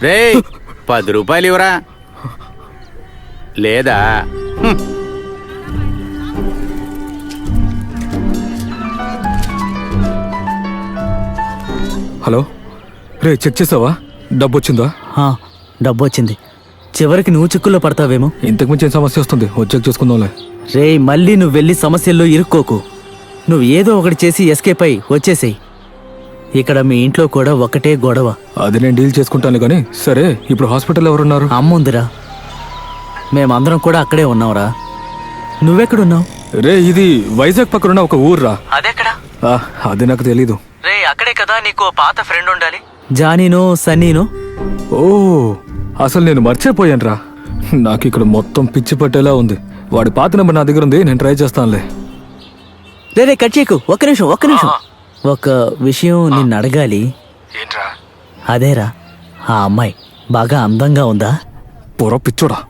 రే 10 రూపాయలు ఇవ్వరా లేదా? హలో రే, చెక్ చేసావా? డబ్బు వచ్చిందా? డబ్బు వచ్చింది. చివరికి నువ్వు చిక్కుల్లో పడతావేమో. ఇంతకు మించి ఏం సమస్య వస్తుంది? చెక్ చేసుకుందాంలే. రే, మళ్ళీ నువ్వు వెళ్ళి సమస్యల్లో ఇరుక్కోకు. నువ్వు ఏదో ఒకటి చేసి ఎస్కేప్ అయి వచ్చేసేయ్. ఇక్కడ మీ ఇంట్లో కూడా ఒకటే గొడవ. అది నేను డీల్ చేసుకుంటాను కానీ. సరే, ఇప్పుడు హాస్పిటల్ ఎవరున్నారు? అమ్ముందిరా. మేమందరం కూడా అక్కడే ఉన్నావురా. నువ్వెక్కడున్నావు? రే, ఇది వైజాగ్ పక్కనున్న ఒక ఊర్రా. అదెక్కడా? అది నాకు తెలీదు. రే, అక్కడే కదా నీకు పాత ఫ్రెండ్ ఉండాలి. జానీనో సన్నీనో. ఓ, అసలు నేను మర్చిపోయాను రా. నాకు ఇక్కడ మొత్తం పిచ్చి పట్టేలా ఉంది. వాడి పాత నెంబర్ నా దగ్గర ఉంది, నేను ట్రై చేస్తానులే. రే, కట్ చేయకు. ఒక్క నిమిషం. ఒక విషయం నిన్ను అడగాలి. ఏంట్రా? అదేరా, ఆ అమ్మాయి బాగా అందంగా ఉందా? పొర పిచ్చోడా.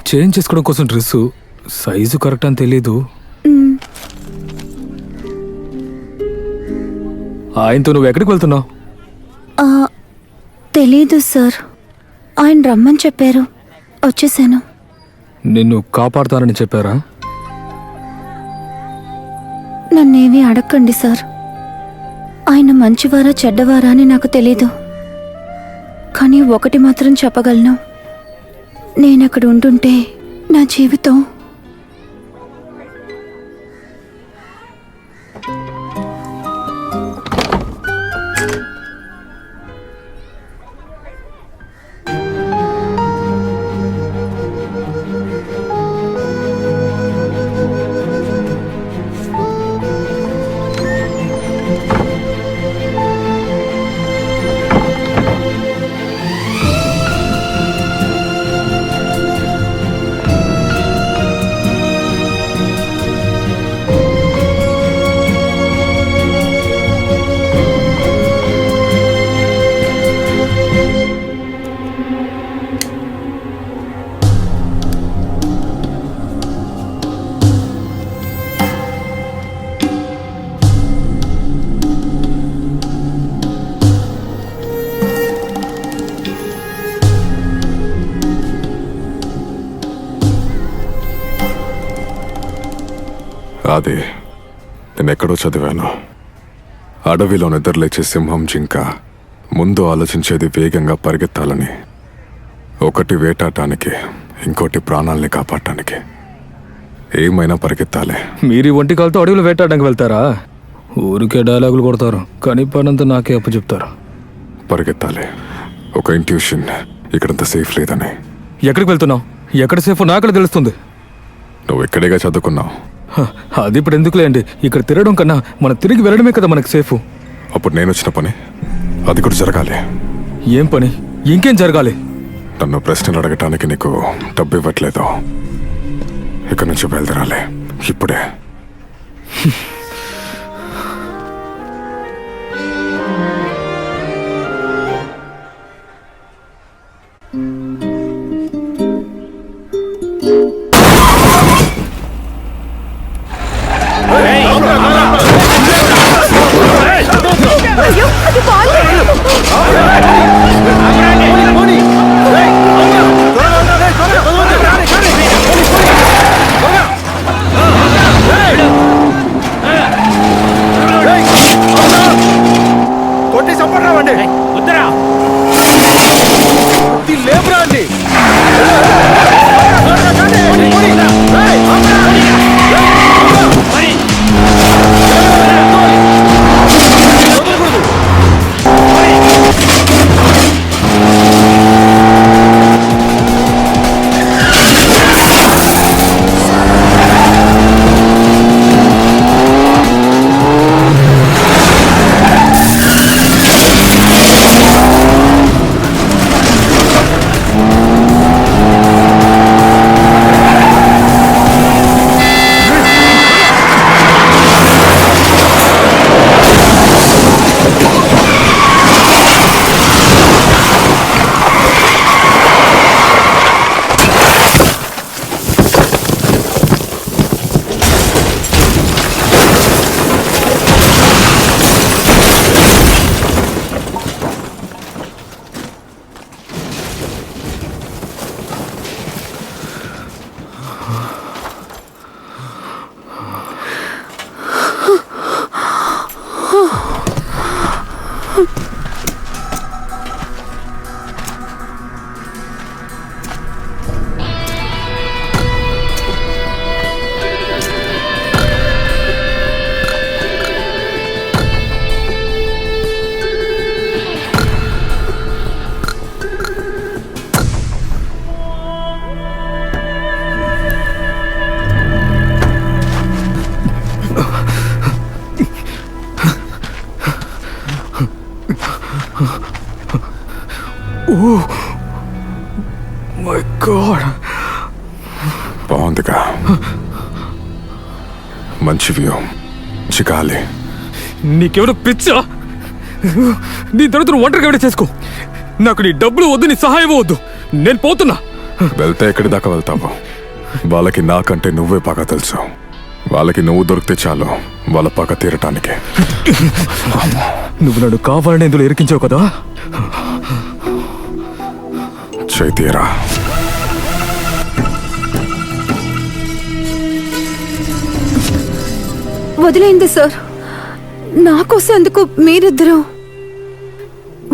చేంజ్ చేసుకోవడం కోసం డ్రెస్సు సైజు కరెక్ట్ అని తెలీదు. ఆయనతో నువ్వు ఎక్కడికి వెళ్తున్నావు? తెలీదు సార్, ఆయన రమ్మని చెప్పారు, వచ్చేసాను. నిన్ను కాపాడుతానని చెప్పారా? నన్నేమీ అడగండి సార్. ఆయన మంచివారా చెడ్డవారా అని నాకు తెలీదు. కానీ ఒకటి మాత్రం చెప్పగలను, నేనక్కడ ఉంటుంటే నా జీవితం అది నేనెక్కడో చదివాను. అడవిలో నిద్రలేచే సింహం జింక ముందు ఆలోచించేది వేగంగా పరిగెత్తాలని. ఒకటి వేటాడటానికి, ఇంకోటి ప్రాణాలని కాపాడటానికి. ఏమైనా పరిగెత్తాలి. మీరు ఈ ఒంటి కాలతో అడవిలో వేటాడడానికి వెళ్తారా? ఊరికే డైలాగులు కొడతారు, కానీ పనంతా నాకే అప్పచెప్తారు. పరిగెత్తాలి. ఒక ఇంట్యూషన్ ఇక్కడంత సేఫ్ లేదని. ఎక్కడికి వెళ్తున్నావు? ఎక్కడ సేఫ్ నాకడ తెలుస్తుంది. నువ్వు ఎక్కడేగా చదువుకున్నావు. అది ఇప్పుడు ఎందుకులేండి, ఇక్కడ తిరగడం కన్నా మనం తిరిగి వెళ్ళడమే కదా మనకు సేఫ్. అప్పుడు నేను వచ్చిన పని అది కూడా జరగాలి. ఏం పని? ఇంకేం జరగాలి? నన్ను ప్రశ్నలు అడగటానికి నీకు డబ్బు ఇవ్వట్లేదు. ఇక్కడి నుంచి బయలుదేరాలి ఇప్పుడే. My God. బాగుందిగా, మంచి వ్యూ, మంచి గాలి. నీకెవరో పిచ్చా? నీ తర్వాత నువ్వు ఒంటరిగా ఎవడే చేసుకో. నాకు నీ డబ్బులు వద్దు, నీ సహాయం వద్దు. నేను పోతున్నా. వెళ్తే ఎక్కడి దాకా వెళ్తావు? వాళ్ళకి నాకంటే నువ్వే బాగా తెలుసు. వాళ్ళకి నువ్వు దొరికితే చాలు వాళ్ళ పగ తీరటానికి. నువ్వు నన్ను కావాలని ఇందులో ఇరికించావు కదా. చైతీరా, వదిలేంది సార్, నాకోసం ఎందుకు మీరిద్దరూ?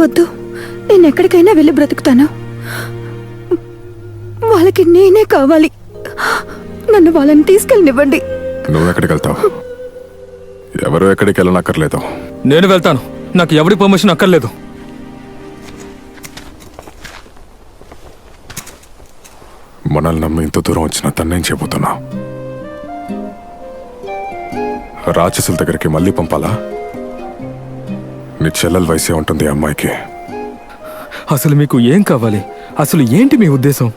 వద్దు, నేను ఎక్కడికైనా వెళ్ళి బ్రతుకుతాను. వాళ్ళకి నేనే కావాలి. నన్ను వాళ్ళని తీసుకెళ్ళనివ్వండి. నువ్వు ఎక్కడికి వెళ్తావు? ఎవరు ఎక్కడికి వెళ్ళనక్కర్లేదు. నేను వెళ్తాను. నాకు ఎవరి పర్మిషన్ అక్కర్లేదు. మనల్ని నమ్మి ఇంత దూరం వచ్చిన తన్నేం చెబుతున్నా? రాక్షసుల దగ్గరికి మళ్ళీ పంపాలా? నీ చెల్లెల వయసే ఉంటుంది ఆ అమ్మాయికి. అసలు మీకు ఏం కావాలి? అసలు ఏంటి మీ ఉద్దేశం?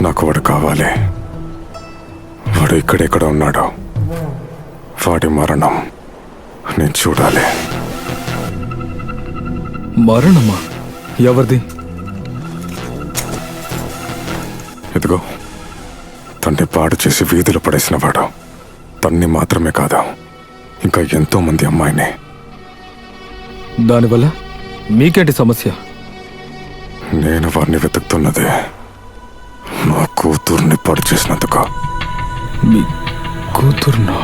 నాకు వాడు కావాలి. వాడు ఇక్కడెక్కడ ఉన్నాడు. వాడి మరణం నేను చూడాలి. మరణమా? ఎవరిది? ఇదిగో, తన్ని పాడు చేసి వీధులు పడేసిన వాడు. తన్ని మాత్రమే కాదు, ఇంకా ఎంతో మంది అమ్మాయిని. దానివల్ల మీకేంటి సమస్య? నేను వాడిని వెతుకుతున్నది నా కూతుర్ని పాడు చేసినందుకు. మీ కూతురునా?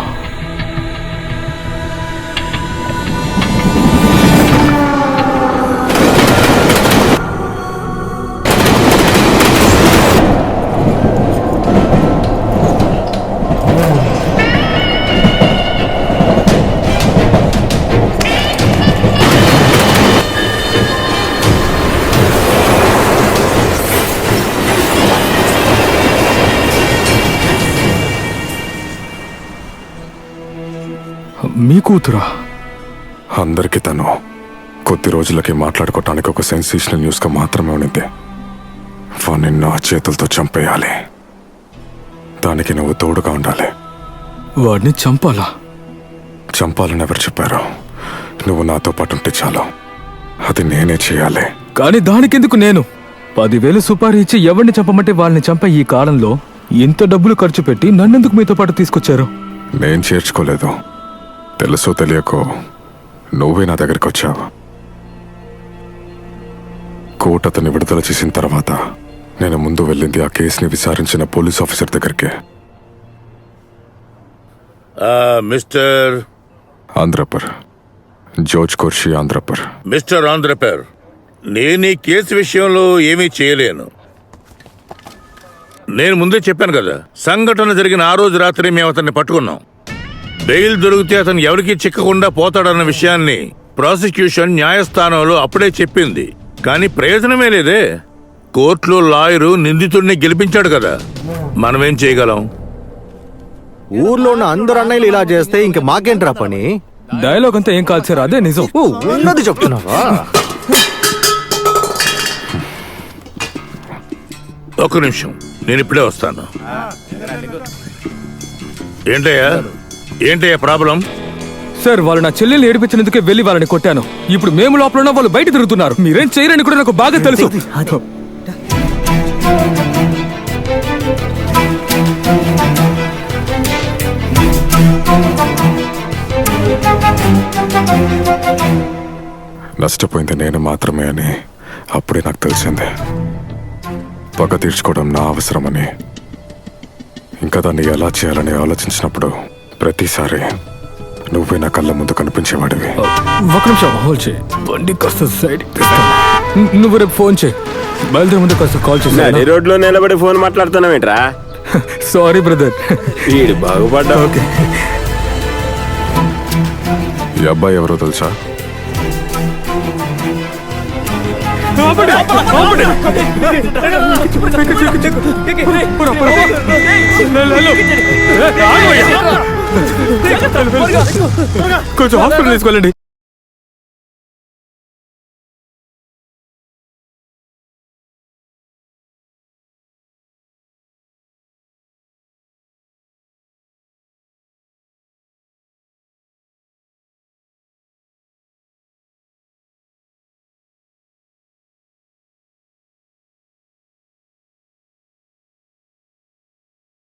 మీ కూతురా? అందరికీ తను కొద్ది రోజులకి మాట్లాడుకోవటానికి ఒక సెన్సేషనల్ న్యూస్గా మాత్రమే ఉండింది. వాణ్ణి నా చేతులతో చంపేయాలి. దానికి నువ్వు తోడుగా ఉండాలి. వాడిని చంపాలా? చంపాలని ఎవరు చెప్పారు? నువ్వు నాతో పాటు ఉంటే చాలు. అది నేనే చేయాలి. కానీ దానికెందుకు నేను? 10,000 సుపారీ ఇచ్చి ఎవరిని చంపమంటే వాళ్ళని చంపే ఈ కాలంలో ఇంత డబ్బులు ఖర్చు పెట్టి నన్నెందుకు మీతో పాటు తీసుకొచ్చారు? నేను చేర్చుకోలేదు. తెలుసో తెలియకో నువ్వే నా దగ్గరికి వచ్చావు. కోర్టు అతన్ని విడుదల చేసిన తర్వాత నేను ముందు వెళ్ళింది ఆ కేసుని విచారించిన పోలీస్ ఆఫీసర్ దగ్గరికి. మిస్టర్ ఆంధ్రపర్, జోర్జ్ కోర్షి ఆంధ్రపర్. మిస్టర్ ఆంధ్రపేర్, నేను ఈ కేసు విషయంలో ఏమీ చేయలేను. నేను ముందే చెప్పాను కదా, సంఘటన జరిగిన ఆ రోజు రాత్రి మేము అతన్ని పట్టుకున్నాం. బెయిల్ దొరికితే అతను ఎవరికీ చిక్కకుండా పోతాడన్న విషయాన్ని ప్రాసిక్యూషన్ న్యాయస్థానంలో అప్పుడే చెప్పింది. కానీ ప్రయోజనమే లేదే. కోర్టులో లాయరు నిందితుడిని గెలిపించాడు కదా, మనమేం చేయగలం? ఊర్లో ఉన్న అందరు అన్నయ్యలు ఇలా చేస్తే ఇంక మాకేంట్రా పని? డైలాగ్ అంతా ఏం కాల్చారు? అదే నిజం. ఉన్నది చెప్తున్నావా? ఒక్క నిమిషం, నేను ఇప్పుడే వస్తాను. ఏంటయ్యా ప్రాబ్లం? సార్, వాళ్ళు నా చెల్లెల్ని ఏడిపించినందుకే వెళ్ళి వాళ్ళని కొట్టాను. ఇప్పుడు మేము లోపల ఉన్న వాళ్ళు బయట తిరుగుతున్నారు. మీరేం చేయరని కూడా నాకు బాగా తెలుసు. నష్టపోయింది నేను మాత్రమే అని అప్పుడే నాకు తెలిసిందే. పగ తీర్చుకోవడం నా అవసరమని. ఇంకా దాన్ని ఎలా చేయాలని ఆలోచించినప్పుడు ప్రతిసారి నువ్వే నా కళ్ళ ముందు కనిపించేవాడివి. ఒక నిమిషం హోల్డ్ చేయి. బండి కాస్త సైడ్ నువ్వు రేపు ఫోన్ చేయి. బయలుదేరే ముందు కాస్త కాల్ చేసి. రోడ్లో నిలబడి ఫోన్ మాట్లాడుతున్నావేంట్రా? Sorry brother. వీడు బాగుపడ్డా. ఓకే. ఈ అబ్బాయి ఎవరో తెలుసా? ఆపండి, ఆపండి. పోరా, పోరా. వెళ్ళు. ఆగు అయ్యా. కొంచెం హాస్పిటల్ తీసుకెళ్ళండి.